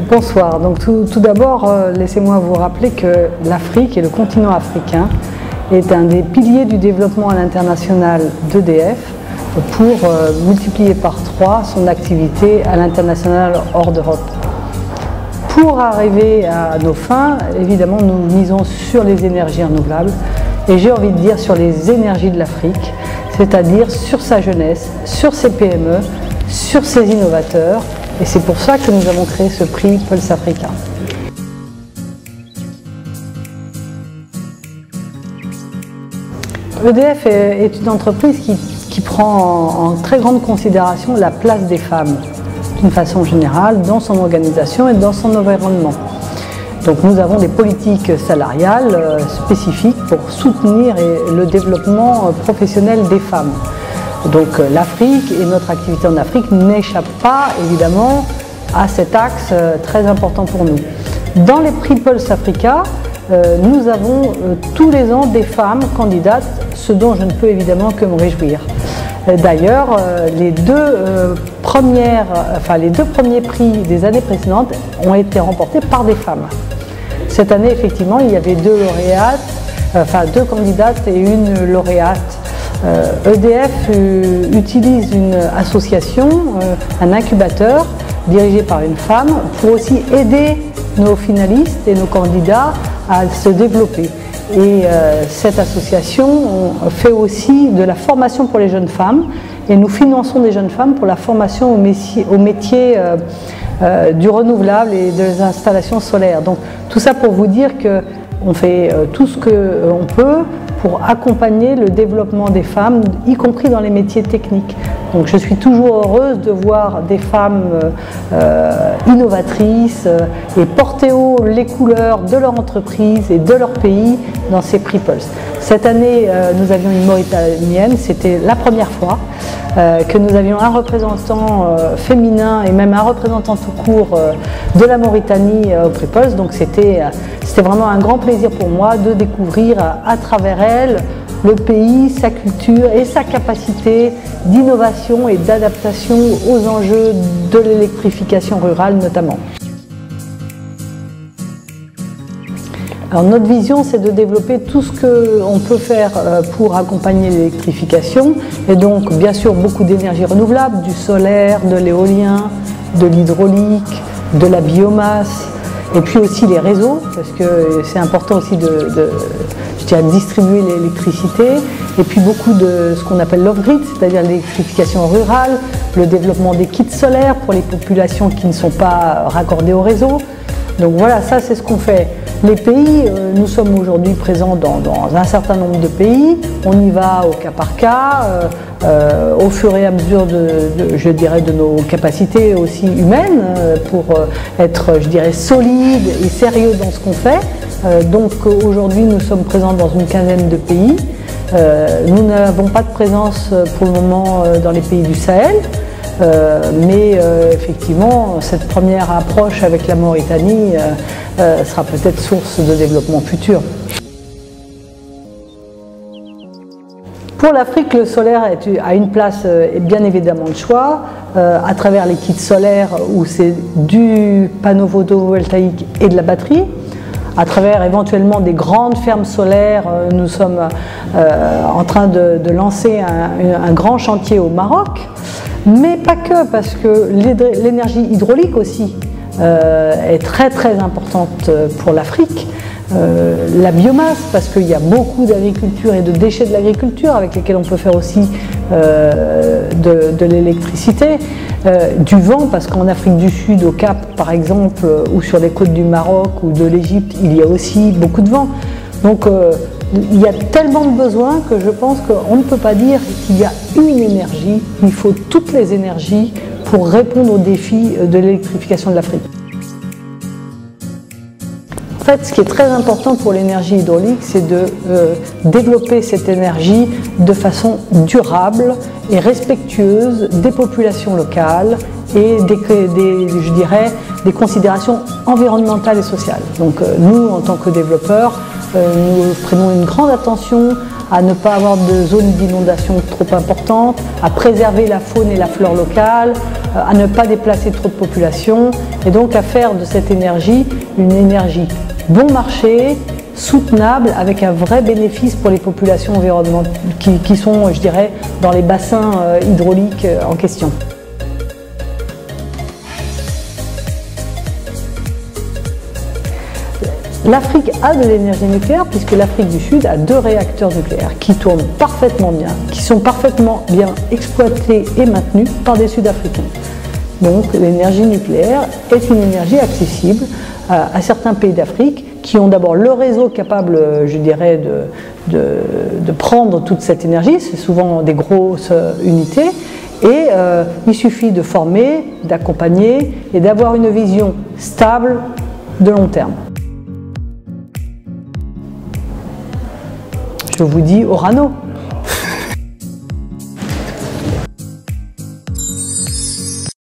Bonsoir. Donc tout d'abord, laissez-moi vous rappeler que l'Afrique et le continent africain est un des piliers du développement à l'international d'EDF pour multiplier par 3 son activité à l'international hors d'Europe. Pour arriver à nos fins, évidemment, nous misons sur les énergies renouvelables et j'ai envie de dire sur les énergies de l'Afrique, c'est-à-dire sur sa jeunesse, sur ses PME, sur ses innovateurs. Et c'est pour ça que nous avons créé ce prix Pulse Africa. EDF est une entreprise qui prend en très grande considération la place des femmes, d'une façon générale, dans son organisation et dans son environnement. Donc nous avons des politiques salariales spécifiques pour soutenir le développement professionnel des femmes. Donc l'Afrique et notre activité en Afrique n'échappe pas évidemment à cet axe très important pour nous. Dans les prix Pulse Africa, nous avons tous les ans des femmes candidates, ce dont je ne peux évidemment que me réjouir. D'ailleurs, les deux premiers prix des années précédentes ont été remportés par des femmes. Cette année, effectivement, il y avait deux candidates et une lauréate. EDF utilise une association, un incubateur dirigé par une femme pour aussi aider nos finalistes et nos candidats à se développer. Et cette association fait aussi de la formation pour les jeunes femmes et nous finançons des jeunes femmes pour la formation au métier du renouvelable et des installations solaires. Donc tout ça pour vous dire qu'on fait tout ce qu'on peut pour accompagner le développement des femmes, y compris dans les métiers techniques. Donc je suis toujours heureuse de voir des femmes innovatrices et porter haut les couleurs de leur entreprise et de leur pays dans ces prix Pulse. Cette année, nous avions une Mauritanienne, c'était la première fois que nous avions un représentant féminin et même un représentant tout court de la Mauritanie au prix Pulse. Donc c'était vraiment un grand plaisir pour moi de découvrir à travers elle le pays, sa culture et sa capacité d'innovation et d'adaptation aux enjeux de l'électrification rurale notamment. Alors notre vision, c'est de développer tout ce qu'on peut faire pour accompagner l'électrification et donc bien sûr beaucoup d'énergie renouvelable, du solaire, de l'éolien, de l'hydraulique, de la biomasse et puis aussi les réseaux parce que c'est important aussi de distribuer l'électricité et puis beaucoup de ce qu'on appelle l'off-grid, c'est-à-dire l'électrification rurale, le développement des kits solaires pour les populations qui ne sont pas raccordées au réseau. Donc voilà, ça c'est ce qu'on fait. Les pays, nous sommes aujourd'hui présents dans un certain nombre de pays, on y va au cas par cas, au fur et à mesure de nos capacités aussi humaines pour être, je dirais, solides et sérieux dans ce qu'on fait. Donc aujourd'hui nous sommes présents dans une quinzaine de pays. Nous n'avons pas de présence pour le moment dans les pays du Sahel. Mais effectivement, cette première approche avec la Mauritanie sera peut-être source de développement futur. Pour l'Afrique, le solaire a une place bien évidemment de choix à travers les kits solaires où c'est du panneau photovoltaïque et de la batterie. À travers éventuellement des grandes fermes solaires, nous sommes en train de lancer un grand chantier au Maroc. Mais pas que, parce que l'énergie hydraulique aussi est très très importante pour l'Afrique. La biomasse, parce qu'il y a beaucoup d'agriculture et de déchets de l'agriculture avec lesquels on peut faire aussi de l'électricité. Du vent, parce qu'en Afrique du Sud, au Cap par exemple, ou sur les côtes du Maroc ou de l'Égypte, il y a aussi beaucoup de vent. Donc il y a tellement de besoins que je pense qu'on ne peut pas dire qu'il y a une énergie, il faut toutes les énergies pour répondre aux défis de l'électrification de l'Afrique. En fait, ce qui est très important pour l'énergie hydraulique, c'est de développer cette énergie de façon durable et respectueuse des populations locales et des considérations environnementales et sociales. Donc nous, en tant que développeurs, nous prenons une grande attention à ne pas avoir de zones d'inondation trop importantes, à préserver la faune et la flore locale, à ne pas déplacer trop de population et donc à faire de cette énergie une énergie bon marché, soutenable, avec un vrai bénéfice pour les populations environnementales qui sont, je dirais, dans les bassins hydrauliques en question. L'Afrique a de l'énergie nucléaire puisque l'Afrique du Sud a 2 réacteurs nucléaires qui tournent parfaitement bien, qui sont parfaitement bien exploités et maintenus par des Sud-Africains. Donc l'énergie nucléaire est une énergie accessible à certains pays d'Afrique qui ont d'abord le réseau capable, je dirais, de prendre toute cette énergie. C'est souvent des grosses unités. Et il suffit de former, d'accompagner et d'avoir une vision stable de long terme. Je vous dis Orano.